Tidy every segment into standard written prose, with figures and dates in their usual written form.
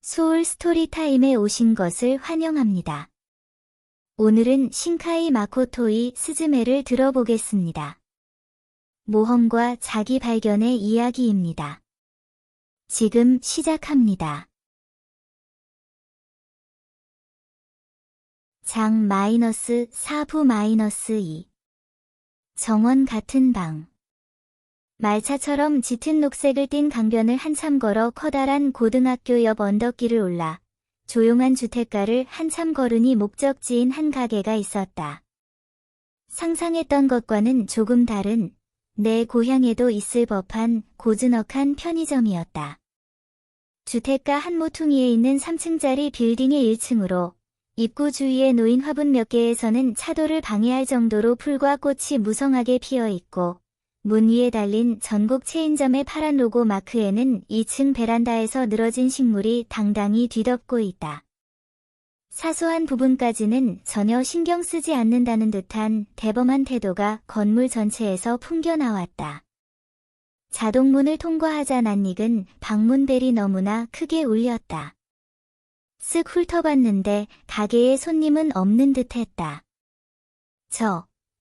소울 스토리타임에 오신 것을 환영합니다. 오늘은 신카이 마코토의 스즈메를 들어보겠습니다. 모험과 자기 발견의 이야기입니다. 지금 시작합니다. 장 -4부-2 정원 같은 방. 말차처럼 짙은 녹색을 띤 강변을 한참 걸어 커다란 고등학교 옆 언덕길을 올라 조용한 주택가를 한참 걸으니 목적지인 한 가게가 있었다. 상상했던 것과는 조금 다른 내 고향에도 있을 법한 고즈넉한 편의점이었다. 주택가 한 모퉁이에 있는 3층짜리 빌딩의 1층으로 입구 주위에 놓인 화분 몇 개에서는 차도를 방해할 정도로 풀과 꽃이 무성하게 피어있고 문 위에 달린 전국 체인점의 파란 로고 마크에는 2층 베란다에서 늘어진 식물이 당당히 뒤덮고 있다. 사소한 부분까지는 전혀 신경 쓰지 않는다는 듯한 대범한 태도가 건물 전체에서 풍겨나왔다. 자동문을 통과하자 낯익은 방문벨이 너무나 크게 울렸다. 쓱 훑어봤는데 가게에 손님은 없는 듯했다.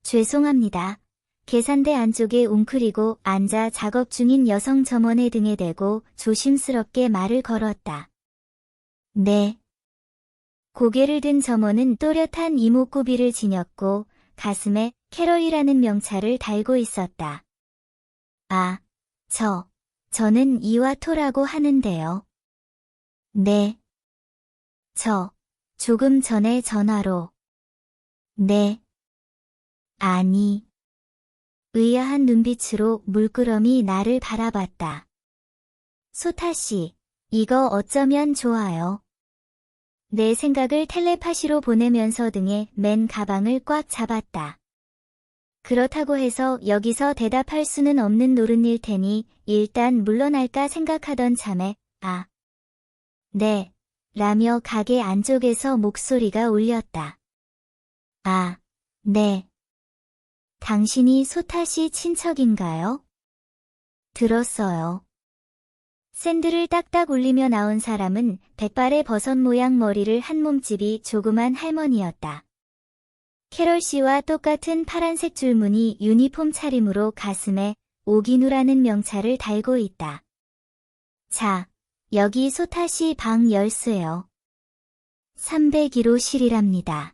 죄송합니다. 계산대 안쪽에 웅크리고 앉아 작업 중인 여성 점원의 등에 대고 조심스럽게 말을 걸었다. 네. 고개를 든 점원은 또렷한 이목구비를 지녔고 가슴에 캐럴이라는 명찰을 달고 있었다. 저는 이와토라고 하는데요. 네. 조금 전에 전화로. 네. 아니. 의아한 눈빛으로 물끄러미 나를 바라봤다. 소타씨, 이거 어쩌면 좋아요. 내 생각을 텔레파시로 보내면서 등에 맨 가방을 꽉 잡았다. 그렇다고 해서 여기서 대답할 수는 없는 노릇일 테니 일단 물러날까 생각하던 참에 네, 라며 가게 안쪽에서 목소리가 울렸다. 네. 당신이 소타시 친척인가요? 들었어요. 샌들을 딱딱 울리며 나온 사람은 백발의 버섯 모양 머리를 한 몸집이 조그만 할머니였다. 캐럴 씨와 똑같은 파란색 줄무늬 유니폼 차림으로 가슴에 오기누라는 명찰을 달고 있다. 여기 소타시 방 열쇠요. 301호실이랍니다.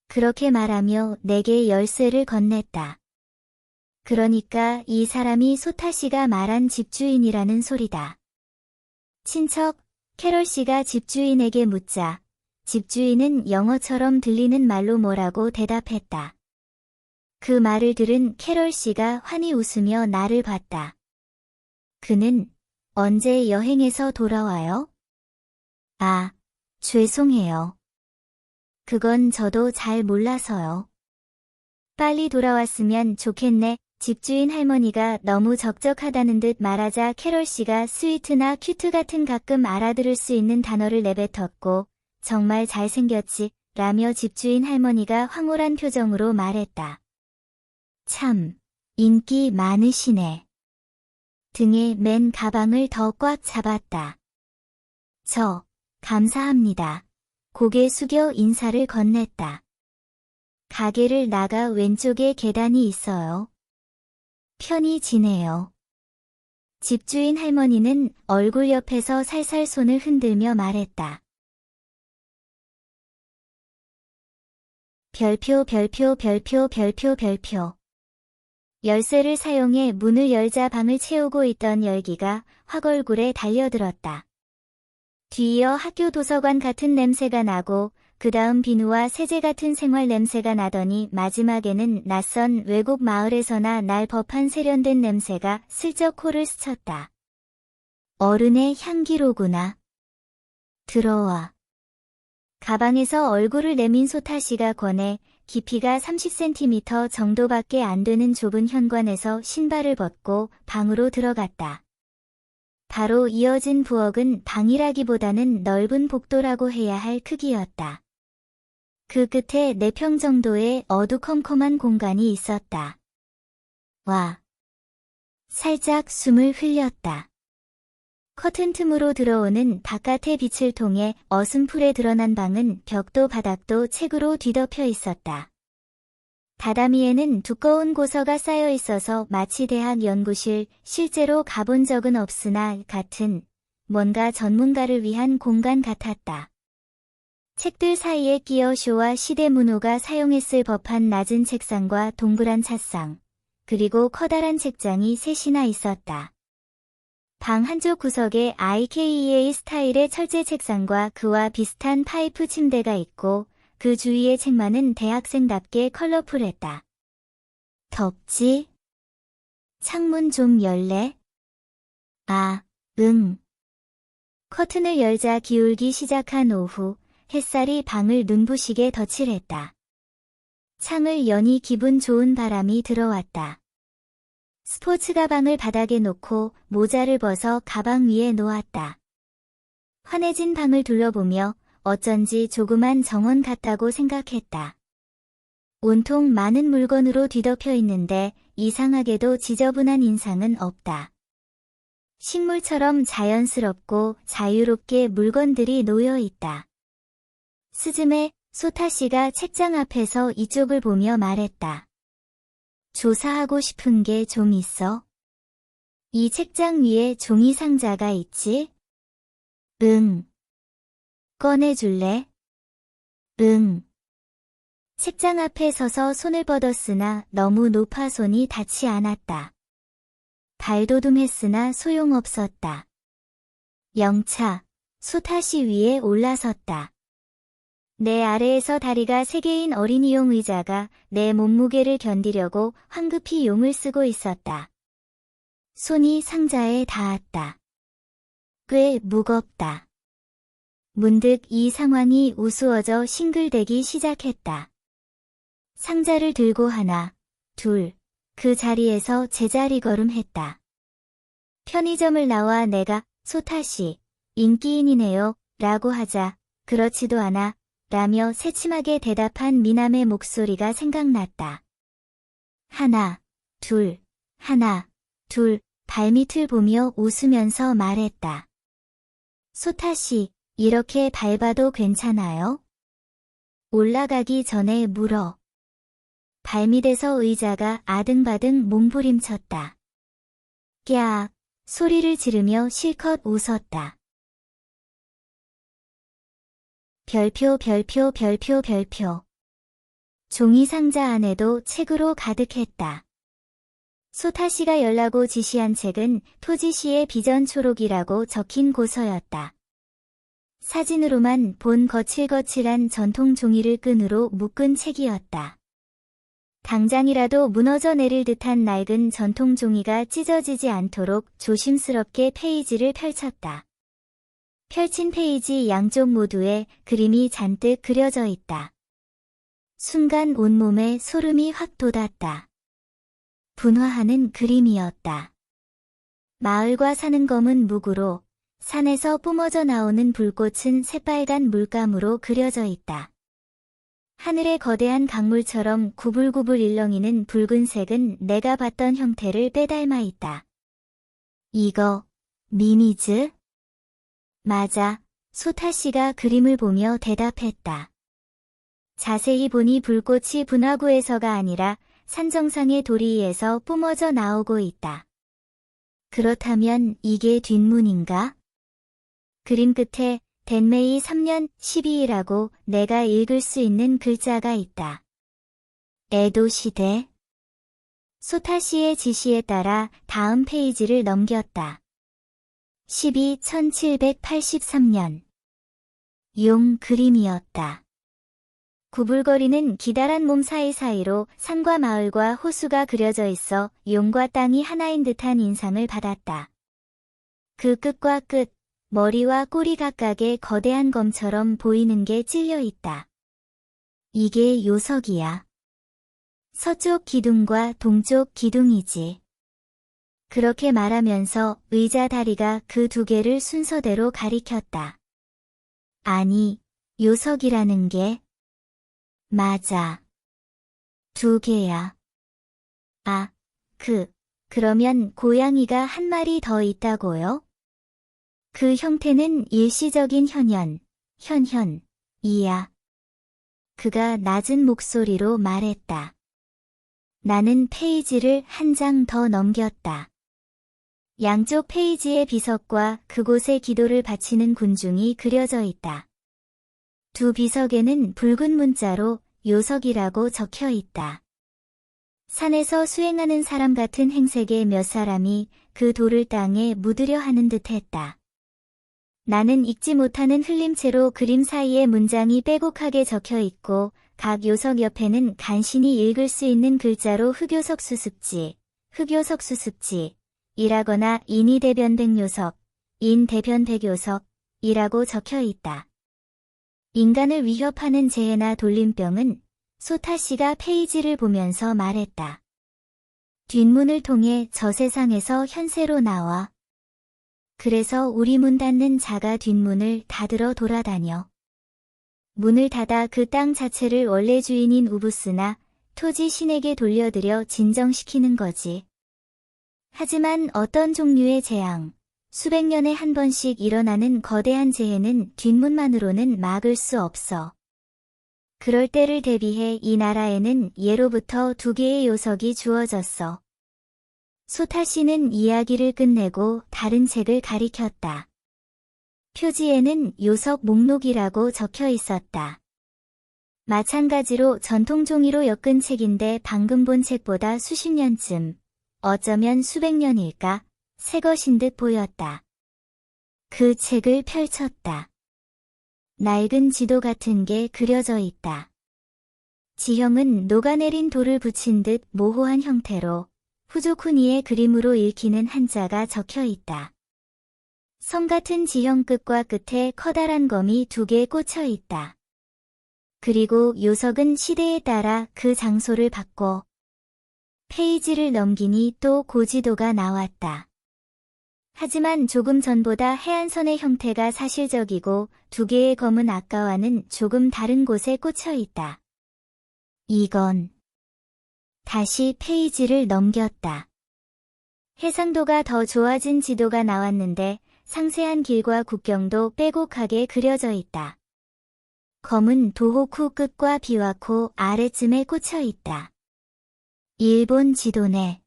그렇게 말하며 내게 열쇠를 건넸다. 그러니까 이 사람이 소타씨가 말한 집주인이라는 소리다. 친척, 캐럴 씨가 집주인에게 묻자 집주인은 영어처럼 들리는 말로 뭐라고 대답했다. 그 말을 들은 캐럴 씨가 환히 웃으며 나를 봤다. 그는 언제 여행에서 돌아와요? 죄송해요. 그건 저도 잘 몰라서요. 빨리 돌아왔으면 좋겠네. 집주인 할머니가 너무 적적하다는 듯 말하자 캐럴 씨가 스위트나 큐트 같은 가끔 알아들을 수 있는 단어를 내뱉었고 정말 잘생겼지 라며 집주인 할머니가 황홀한 표정으로 말했다. 참, 인기 많으시네. 등에 맨 가방을 더 꽉 잡았다. 감사합니다. 고개 숙여 인사를 건넸다. 가게를 나가 왼쪽에 계단이 있어요. 편히 지내요. 집주인 할머니는 얼굴 옆에서 살살 손을 흔들며 말했다. 별표. 열쇠를 사용해 문을 열자 방을 채우고 있던 열기가 확 얼굴에 달려들었다. 뒤이어 학교 도서관 같은 냄새가 나고 그 다음 비누와 세제 같은 생활 냄새가 나더니 마지막에는 낯선 외국 마을에서나 날 법한 세련된 냄새가 슬쩍 코를 스쳤다. 어른의 향기로구나. 들어와. 가방에서 얼굴을 내민 소타씨가 권해 깊이가 30cm 정도밖에 안 되는 좁은 현관에서 신발을 벗고 방으로 들어갔다. 바로 이어진 부엌은 방이라기보다는 넓은 복도라고 해야 할 크기였다. 그 끝에 4평 정도의 어두컴컴한 공간이 있었다. 살짝 숨을 흘렸다. 커튼 틈으로 들어오는 바깥의 빛을 통해 어슴풀에 드러난 방은 벽도 바닥도 책으로 뒤덮여 있었다. 다다미에는 두꺼운 고서가 쌓여 있어서 마치 대학 연구실, 실제로 가본 적은 없으나 같은 뭔가 전문가를 위한 공간 같았다. 책들 사이에 끼어 쇼와 시대문호가 사용했을 법한 낮은 책상과 동그란 찻상, 그리고 커다란 책장이 셋이나 있었다. 방 한쪽 구석에 IKEA 스타일의 철제 책상과 그와 비슷한 파이프 침대가 있고 그 주위의 책만은 대학생답게 컬러풀했다. 덥지? 창문 좀 열래? 아, 응. 커튼을 열자 기울기 시작한 오후, 햇살이 방을 눈부시게 덧칠했다. 창을 여니 기분 좋은 바람이 들어왔다. 스포츠 가방을 바닥에 놓고 모자를 벗어 가방 위에 놓았다. 환해진 방을 둘러보며 어쩐지 조그만 정원 같다고 생각했다. 온통 많은 물건으로 뒤덮여 있는데 이상하게도 지저분한 인상은 없다. 식물처럼 자연스럽고 자유롭게 물건들이 놓여 있다. 스즈메, 소타씨가 책장 앞에서 이쪽을 보며 말했다. 조사하고 싶은 게 좀 있어? 이 책장 위에 종이 상자가 있지? 응. 꺼내줄래? 응. 책장 앞에 서서 손을 뻗었으나 너무 높아 손이 닿지 않았다. 발도둥했으나 소용없었다. 영차, 소타시 위에 올라섰다. 내 아래에서 다리가 3개인 어린이용 의자가 내 몸무게를 견디려고 황급히 용을 쓰고 있었다. 손이 상자에 닿았다. 꽤 무겁다. 문득 이 상황이 우스워져 싱글대기 시작했다. 상자를 들고 하나, 둘, 그 자리에서 제자리 걸음했다. 편의점을 나와 내가 소타씨, 인기인이네요 라고 하자 그렇지도 않아 라며 새침하게 대답한 미남의 목소리가 생각났다. 하나, 둘, 발밑을 보며 웃으면서 말했다. 소타씨, 이렇게 밟아도 괜찮아요? 올라가기 전에 물어. 발밑에서 의자가 아등바등 몸부림쳤다. 꺄악, 소리를 지르며 실컷 웃었다. 별표. 종이 상자 안에도 책으로 가득했다. 소타씨가 열라고 지시한 책은 토지시의 비전 초록이라고 적힌 고서였다. 사진으로만 본 거칠거칠한 전통 종이를 끈으로 묶은 책이었다. 당장이라도 무너져 내릴 듯한 낡은 전통 종이가 찢어지지 않도록 조심스럽게 페이지를 펼쳤다. 펼친 페이지 양쪽 모두에 그림이 잔뜩 그려져 있다. 순간 온몸에 소름이 확 돋았다. 분화하는 그림이었다. 마을과 사는 검은 묵으로, 산에서 뿜어져 나오는 불꽃은 새빨간 물감으로 그려져 있다. 하늘의 거대한 강물처럼 구불구불 일렁이는 붉은색은 내가 봤던 형태를 빼닮아 있다. 이거, 미미즈? 맞아, 소타씨가 그림을 보며 대답했다. 자세히 보니 불꽃이 분화구에서가 아니라 산 정상의 도리에서 뿜어져 나오고 있다. 그렇다면 이게 뒷문인가? 그림 끝에 덴메이 3년 12일이라고 내가 읽을 수 있는 글자가 있다. 에도 시대. 소타시의 지시에 따라 다음 페이지를 넘겼다. 1783년. 용 그림이었다. 구불거리는 기다란 몸 사이사이로 산과 마을과 호수가 그려져 있어 용과 땅이 하나인 듯한 인상을 받았다. 그 끝과 끝, 머리와 꼬리 각각의 거대한 검처럼 보이는 게 찔려 있다. 이게 요석이야. 서쪽 기둥과 동쪽 기둥이지. 그렇게 말하면서 의자 다리가 그 2개를 순서대로 가리켰다. 아니, 요석이라는 게? 맞아. 2개야. 아, 그러면 고양이가 한 마리 더 있다고요? 그 형태는 일시적인 이야. 그가 낮은 목소리로 말했다. 나는 페이지를 한 장 더 넘겼다. 양쪽 페이지의 비석과 그곳에 기도를 바치는 군중이 그려져 있다. 두 비석에는 붉은 문자로 요석이라고 적혀 있다. 산에서 수행하는 사람 같은 행색의 몇 사람이 그 돌을 땅에 묻으려 하는 듯 했다. 나는 읽지 못하는 흘림체로 그림 사이에 문장이 빼곡하게 적혀 있고 각 요석 옆에는 간신히 읽을 수 있는 글자로 흑요석 수습지 이라거나 인이 대변 백요석, 인 대변 백요석 이라고 적혀 있다. 인간을 위협하는 재해나 돌림병은 소타시가 페이지를 보면서 말했다. 뒷문을 통해 저 세상에서 현세로 나와. 그래서 우리 문 닫는 자가 뒷문을 닫으러 돌아다녀. 문을 닫아 그 땅 자체를 원래 주인인 우부스나 토지 신에게 돌려드려 진정시키는 거지. 하지만 어떤 종류의 재앙, 수백 년에 한 번씩 일어나는 거대한 재해는 뒷문만으로는 막을 수 없어. 그럴 때를 대비해 이 나라에는 예로부터 두 개의 요석이 주어졌어. 소타시는 이야기를 끝내고 다른 책을 가리켰다. 표지에는 요석 목록이라고 적혀 있었다. 마찬가지로 전통 종이로 엮은 책인데 방금 본 책보다 수십 년쯤, 어쩌면 수백 년일까, 새 것인 듯 보였다. 그 책을 펼쳤다. 낡은 지도 같은 게 그려져 있다. 지형은 녹아내린 돌을 붙인 듯 모호한 형태로 후조쿠니의 그림으로 읽히는 한자가 적혀 있다. 성 같은 지형 끝과 끝에 커다란 검이 두 개 꽂혀 있다. 그리고 요석은 시대에 따라 그 장소를 바꿔 페이지를 넘기니 또 고지도가 나왔다. 하지만 조금 전보다 해안선의 형태가 사실적이고 두 개의 검은 아까와는 조금 다른 곳에 꽂혀 있다. 이건 다시 페이지를 넘겼다. 해상도가 더 좋아진 지도가 나왔는데 상세한 길과 국경도 빼곡하게 그려져 있다. 검은 도호쿠 끝과 비와코 아래쯤에 꽂혀 있다. 일본 지도네.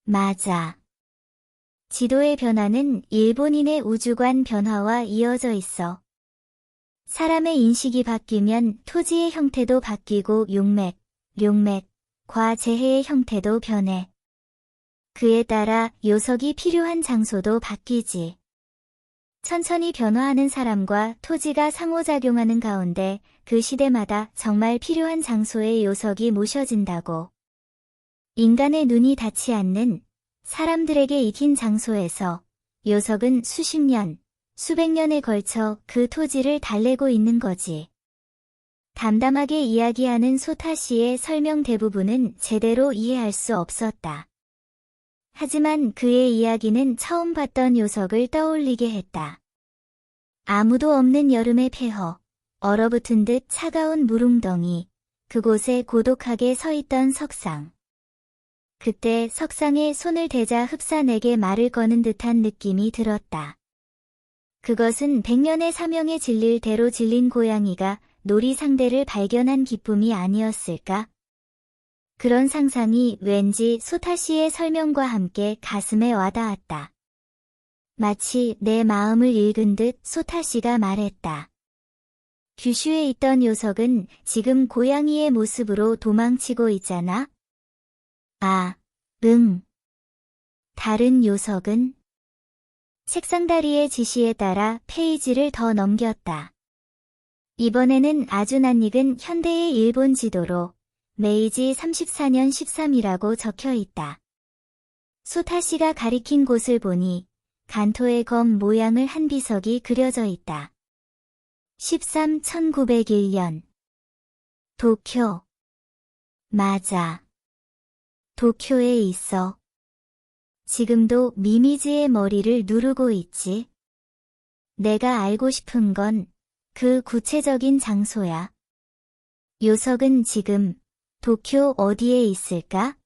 맞아. 지도의 변화는 일본인의 우주관 변화와 이어져 있어. 사람의 인식이 바뀌면 토지의 형태도 바뀌고 룡맥과 재해의 형태도 변해. 그에 따라 요석이 필요한 장소도 바뀌지. 천천히 변화하는 사람과 토지가 상호작용하는 가운데 그 시대마다 정말 필요한 장소에 요석이 모셔진다고. 인간의 눈이 닿지 않는 사람들에게 익힌 장소에서 요석은 수십 년, 수백 년에 걸쳐 그 토지를 달래고 있는 거지. 담담하게 이야기하는 소타시의 설명 대부분은 제대로 이해할 수 없었다. 하지만 그의 이야기는 처음 봤던 요석을 떠올리게 했다. 아무도 없는 여름의 폐허, 얼어붙은 듯 차가운 물웅덩이, 그곳에 고독하게 서 있던 석상. 그때 석상에 손을 대자 흡사내게 말을 거는 듯한 느낌이 들었다. 그것은 100년의 사명에 질릴 대로 질린 고양이가 놀이 상대를 발견한 기쁨이 아니었을까? 그런 상상이 왠지 소타시의 설명과 함께 가슴에 와닿았다. 마치 내 마음을 읽은 듯 소타시가 말했다. 규슈에 있던 요석은 지금 고양이의 모습으로 도망치고 있잖아? 아, 응. 다른 요석은? 책상다리의 지시에 따라 페이지를 더 넘겼다. 이번에는 아주 낯익은 현대의 일본 지도로 메이지 34년 13이라고 적혀 있다. 소타시가 가리킨 곳을 보니 간토의 검 모양을 한 비석이 그려져 있다. 1901년. 도쿄. 맞아. 도쿄에 있어. 지금도 미미즈의 머리를 누르고 있지. 내가 알고 싶은 건 그 구체적인 장소야. 요석은 지금 도쿄 어디에 있을까?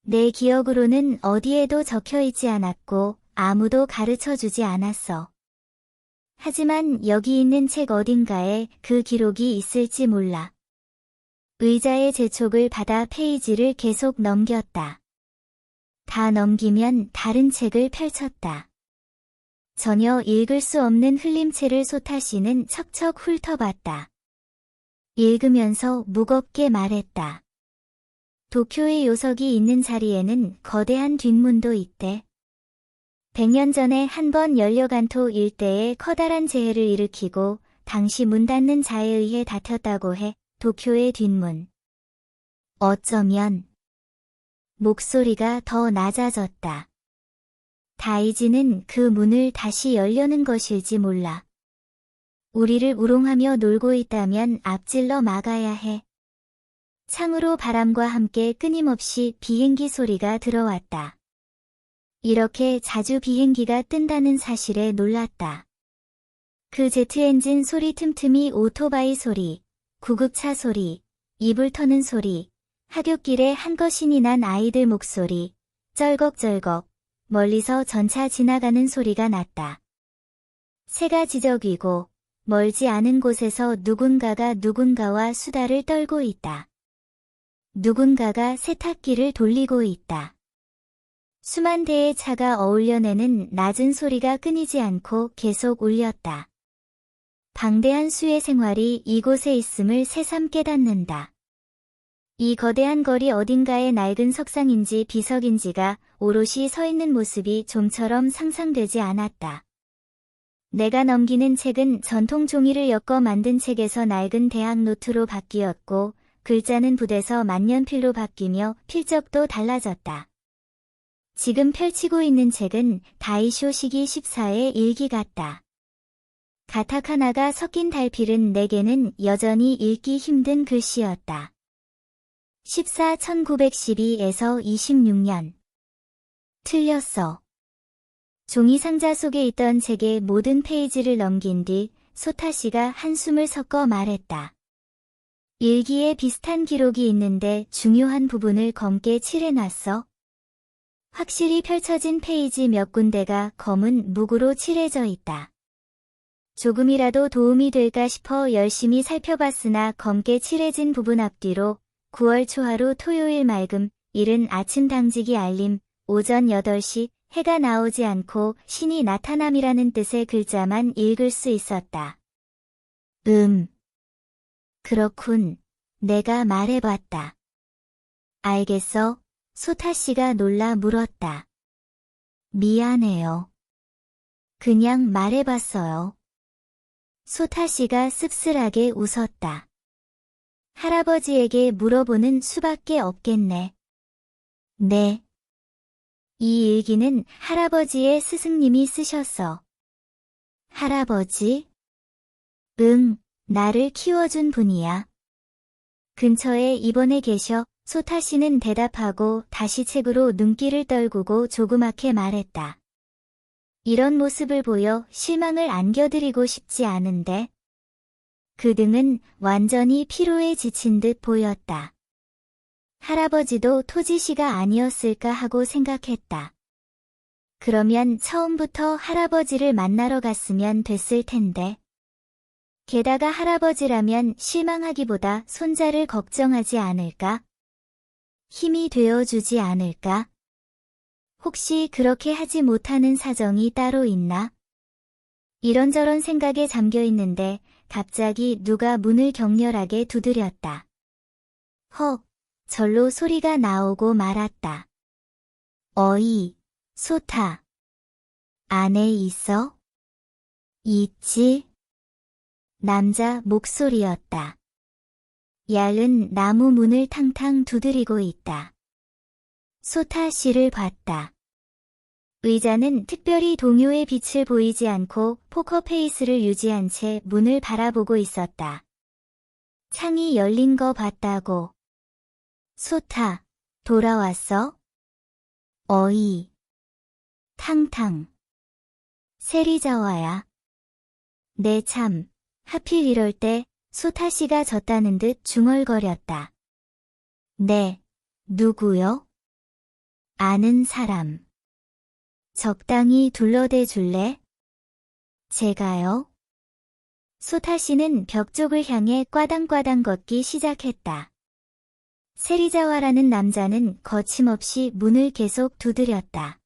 내 기억으로는 어디에도 적혀 있지 않았고 아무도 가르쳐 주지 않았어. 하지만 여기 있는 책 어딘가에 그 기록이 있을지 몰라. 의자에 재촉을 받아 페이지를 계속 넘겼다. 다 넘기면 다른 책을 펼쳤다. 전혀 읽을 수 없는 흘림체를 소타시는 척척 훑어봤다. 읽으면서 무겁게 말했다. 도쿄의 요석이 있는 자리에는 거대한 뒷문도 있대. 100년 전에 한 번 연료간토 일대에 커다란 재해를 일으키고 당시 문 닫는 자에 의해 닫혔다고 해. 도쿄의 뒷문. 어쩌면 목소리가 더 낮아졌다. 다이지는 그 문을 다시 열려는 것일지 몰라. 우리를 우롱하며 놀고 있다면 앞질러 막아야 해. 창으로 바람과 함께 끊임없이 비행기 소리가 들어왔다. 이렇게 자주 비행기가 뜬다는 사실에 놀랐다. 그 제트 엔진 소리 틈틈이 오토바이 소리, 구급차 소리, 이불 터는 소리, 하굣길에 한껏 신이 난 아이들 목소리, 쩔걱쩔걱, 멀리서 전차 지나가는 소리가 났다. 새가 지저귀고 멀지 않은 곳에서 누군가가 누군가와 수다를 떨고 있다. 누군가가 세탁기를 돌리고 있다. 수만 대의 차가 어울려내는 낮은 소리가 끊이지 않고 계속 울렸다. 방대한 수의 생활이 이곳에 있음을 새삼 깨닫는다. 이 거대한 거리 어딘가에 낡은 석상인지 비석인지가 오롯이 서 있는 모습이 좀처럼 상상되지 않았다. 내가 넘기는 책은 전통 종이를 엮어 만든 책에서 낡은 대학 노트로 바뀌었고 글자는 붓에서 만년필로 바뀌며 필적도 달라졌다. 지금 펼치고 있는 책은 다이쇼 시기 14의 일기 같다. 가타카나가 섞인 달필은 내게는 여전히 읽기 힘든 글씨였다. 14 1912에서 26년. 틀렸어. 종이 상자 속에 있던 책의 모든 페이지를 넘긴 뒤 소타시가 한숨을 섞어 말했다. 일기에 비슷한 기록이 있는데 중요한 부분을 검게 칠해놨어. 확실히 펼쳐진 페이지 몇 군데가 검은 묵으로 칠해져 있다. 조금이라도 도움이 될까 싶어 열심히 살펴봤으나 검게 칠해진 부분 앞뒤로 9월 초하루 토요일 맑음, 이른 아침 당직이 알림, 오전 8시, 해가 나오지 않고 신이 나타남이라는 뜻의 글자만 읽을 수 있었다. 그렇군. 내가 말해봤다. 알겠어. 소타씨가 놀라 물었다. 미안해요. 그냥 말해봤어요. 소타씨가 씁쓸하게 웃었다. 할아버지에게 물어보는 수밖에 없겠네. 네. 이 일기는 할아버지의 스승님이 쓰셨어. 할아버지? 응, 나를 키워준 분이야. 근처에 입원해 계셔. 소타씨는 대답하고 다시 책으로 눈길을 떨구고 조그맣게 말했다. 이런 모습을 보여 실망을 안겨드리고 싶지 않은데. 그 등은 완전히 피로에 지친 듯 보였다. 할아버지도 토지씨가 아니었을까 하고 생각했다. 그러면 처음부터 할아버지를 만나러 갔으면 됐을 텐데. 게다가 할아버지라면 실망하기보다 손자를 걱정하지 않을까? 힘이 되어주지 않을까? 혹시 그렇게 하지 못하는 사정이 따로 있나? 이런저런 생각에 잠겨 있는데 갑자기 누가 문을 격렬하게 두드렸다. 헉, 절로 소리가 나오고 말았다. 어이, 소타. 안에 있어? 있지? 남자 목소리였다. 얇은 나무 문을 탕탕 두드리고 있다. 소타씨를 봤다. 의자는 특별히 동요의 빛을 보이지 않고 포커페이스를 유지한 채 문을 바라보고 있었다. 창이 열린 거 봤다고. 소타, 돌아왔어? 어이. 탕탕. 세리자와야. 네 참, 하필 이럴 때 소타씨가 졌다는 듯 중얼거렸다. 네, 누구요? 아는 사람. 적당히 둘러대 줄래? 제가요? 소타 씨는 벽 쪽을 향해 꽈당꽈당 걷기 시작했다. 세리자와라는 남자는 거침없이 문을 계속 두드렸다.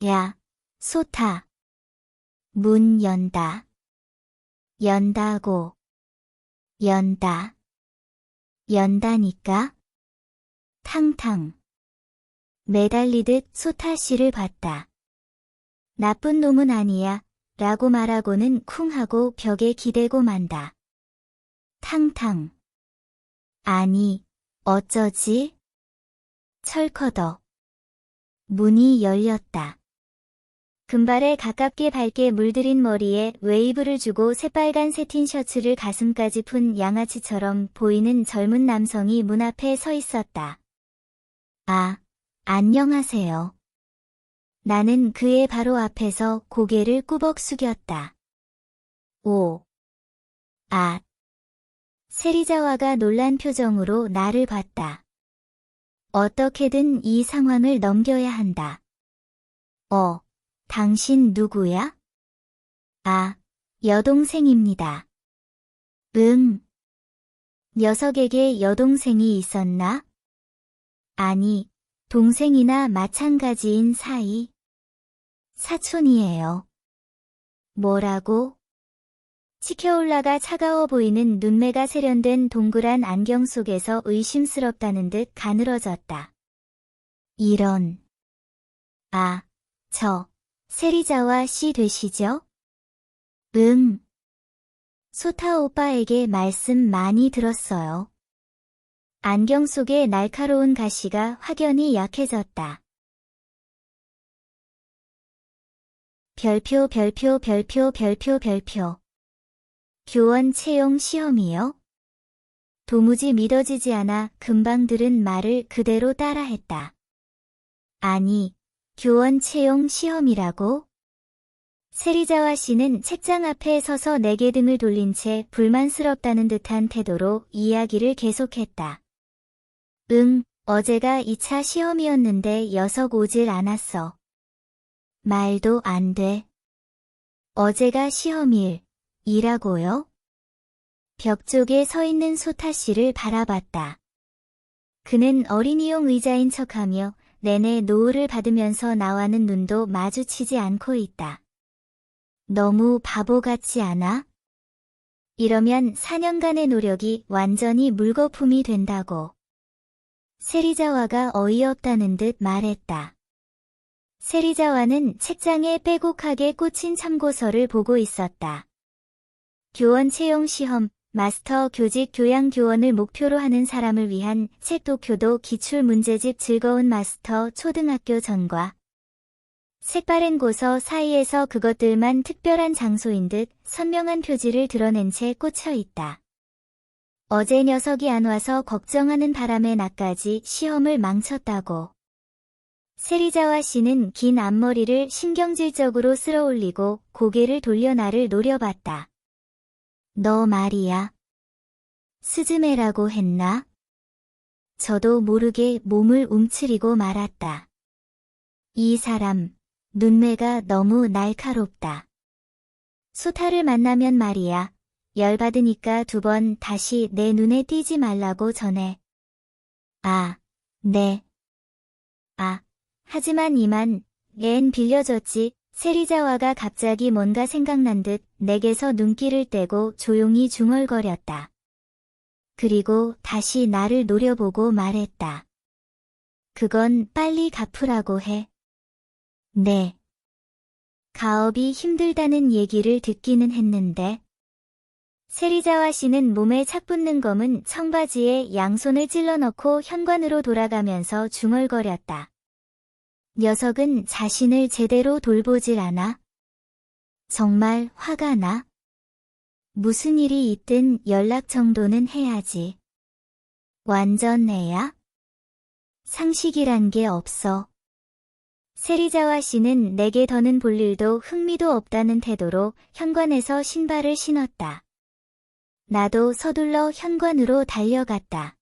야, 소타. 문 연다. 연다고. 연다. 연다니까? 탕탕. 매달리듯 소타 씨를 봤다. 나쁜 놈은 아니야. 라고 말하고는 쿵 하고 벽에 기대고 만다. 탕탕. 아니, 어쩌지? 철커덕. 문이 열렸다. 금발에 가깝게 밝게 물들인 머리에 웨이브를 주고 새빨간 새틴 셔츠를 가슴까지 푼 양아치처럼 보이는 젊은 남성이 문 앞에 서 있었다. 아, 안녕하세요. 나는 그의 바로 앞에서 고개를 꾸벅 숙였다. 오. 아. 세리자와가 놀란 표정으로 나를 봤다. 어떻게든 이 상황을 넘겨야 한다. 당신 누구야? 아, 여동생입니다. 응. 녀석에게 여동생이 있었나? 아니, 동생이나 마찬가지인 사이. 사촌이에요. 뭐라고? 치켜올라가 차가워 보이는 눈매가 세련된 동그란 안경 속에서 의심스럽다는 듯 가늘어졌다. 이런. 아, 세리자와 씨 되시죠? 응. 소타 오빠에게 말씀 많이 들었어요. 안경 속의 날카로운 가시가 확연히 약해졌다. 별표. 교원 채용 시험이요? 도무지 믿어지지 않아 금방 들은 말을 그대로 따라했다. 아니, 교원 채용 시험이라고? 세리자와 씨는 책장 앞에 서서 내게 등을 돌린 채 불만스럽다는 듯한 태도로 이야기를 계속했다. 응, 어제가 2차 시험이었는데 녀석 오질 않았어. 말도 안 돼. 어제가 시험일이라고요? 벽 쪽에 서 있는 소타 씨를 바라봤다. 그는 어린이용 의자인 척하며 내내 노을을 받으면서 나와는 눈도 마주치지 않고 있다. 너무 바보 같지 않아? 이러면 4년간의 노력이 완전히 물거품이 된다고. 세리자와가 어이없다는 듯 말했다. 세리자와는 책장에 빼곡하게 꽂힌 참고서를 보고 있었다. 교원 채용 시험, 마스터 교직 교양 교원을 목표로 하는 사람을 위한 책도쿄도 기출 문제집 즐거운 마스터 초등학교 전과. 색바랜 고서 사이에서 그것들만 특별한 장소인 듯 선명한 표지를 드러낸 채 꽂혀 있다. 어제 녀석이 안 와서 걱정하는 바람에 나까지 시험을 망쳤다고. 세리자와 씨는 긴 앞머리를 신경질적으로 쓸어올리고 고개를 돌려 나를 노려봤다. 너 말이야. 스즈메라고 했나? 저도 모르게 몸을 움츠리고 말았다. 이 사람, 눈매가 너무 날카롭다. 소타를 만나면 말이야. 열받으니까 2번 다시 내 눈에 띄지 말라고 전해. 아, 네. 아, 하지만 이만, 얜 빌려줬지. 세리자와가 갑자기 뭔가 생각난 듯 내게서 눈길을 떼고 조용히 중얼거렸다. 그리고 다시 나를 노려보고 말했다. 그건 빨리 갚으라고 해. 네. 가업이 힘들다는 얘기를 듣기는 했는데. 세리자와 씨는 몸에 착 붙는 검은 청바지에 양손을 찔러 넣고 현관으로 돌아가면서 중얼거렸다. 녀석은 자신을 제대로 돌보질 않아? 정말 화가 나? 무슨 일이 있든 연락 정도는 해야지. 완전 애야? 상식이란 게 없어. 세리자와 씨는 내게 더는 볼 일도 흥미도 없다는 태도로 현관에서 신발을 신었다. 나도 서둘러 현관으로 달려갔다.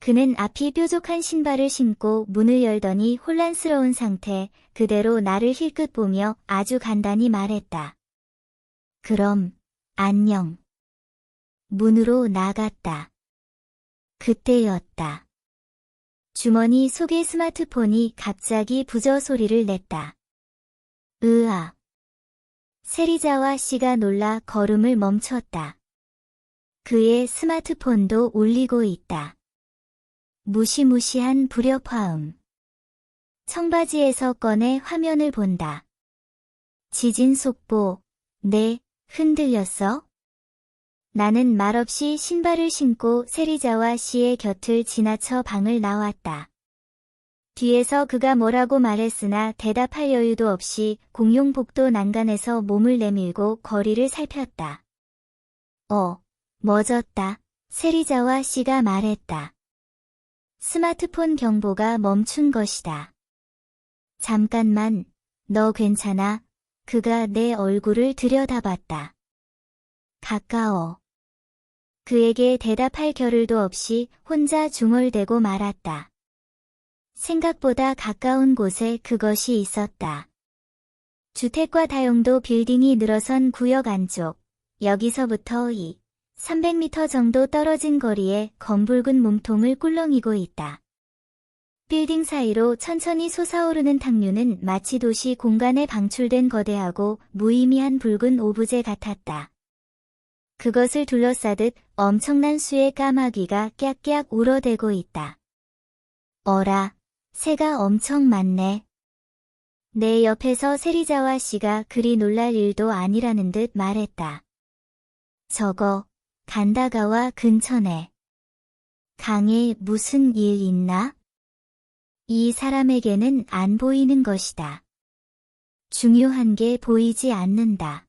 그는 앞이 뾰족한 신발을 신고 문을 열더니 혼란스러운 상태 그대로 나를 힐끗 보며 아주 간단히 말했다. 그럼, 안녕. 문으로 나갔다. 그때였다. 주머니 속의 스마트폰이 갑자기 부저 소리를 냈다. 으아. 세리자와 씨가 놀라 걸음을 멈췄다. 그의 스마트폰도 울리고 있다. 무시무시한 불협화음. 청바지에서 꺼내 화면을 본다. 지진 속보. 네, 흔들렸어? 나는 말없이 신발을 신고 세리자와 씨의 곁을 지나쳐 방을 나왔다. 뒤에서 그가 뭐라고 말했으나 대답할 여유도 없이 공용복도 난간에서 몸을 내밀고 거리를 살폈다. 멎었다. 세리자와 씨가 말했다. 스마트폰 경보가 멈춘 것이다. 잠깐만, 너 괜찮아? 그가 내 얼굴을 들여다봤다. 가까워. 그에게 대답할 겨를도 없이 혼자 중얼대고 말았다. 생각보다 가까운 곳에 그것이 있었다. 주택과 다용도 빌딩이 늘어선 구역 안쪽, 여기서부터 300m 정도 떨어진 거리에 검붉은 몸통을 꿀렁이고 있다. 빌딩 사이로 천천히 솟아오르는 탕류는 마치 도시 공간에 방출된 거대하고 무의미한 붉은 오브제 같았다. 그것을 둘러싸듯 엄청난 수의 까마귀가 깍깍 울어대고 있다. 어라, 새가 엄청 많네. 내 옆에서 세리자와 씨가 그리 놀랄 일도 아니라는 듯 말했다. 저거, 간다가와 근처네. 강에 무슨 일 있나? 이 사람에게는 안 보이는 것이다. 중요한 게 보이지 않는다.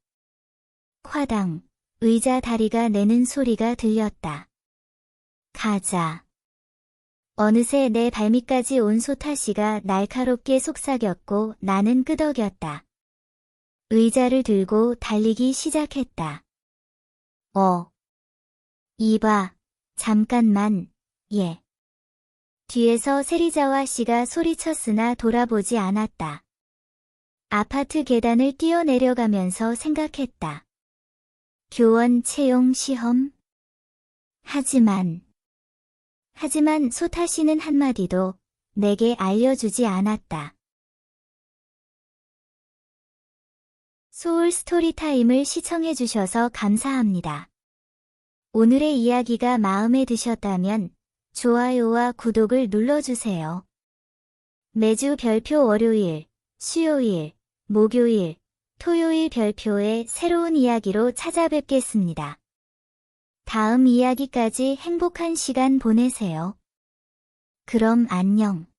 콰당, 의자 다리가 내는 소리가 들렸다. 가자. 어느새 내 발밑까지 온 소타씨가 날카롭게 속삭였고 나는 끄덕였다. 의자를 들고 달리기 시작했다. 이봐, 잠깐만, 얘. 뒤에서 세리자와 씨가 소리쳤으나 돌아보지 않았다. 아파트 계단을 뛰어내려가면서 생각했다. 교원 채용 시험? 하지만 소타씨는 한마디도 내게 알려주지 않았다. 소울 스토리타임을 시청해주셔서 감사합니다. 오늘의 이야기가 마음에 드셨다면 좋아요와 구독을 눌러주세요. 매주 별표 월요일, 수요일, 목요일, 토요일 별표의 새로운 이야기로 찾아뵙겠습니다. 다음 이야기까지 행복한 시간 보내세요. 그럼 안녕.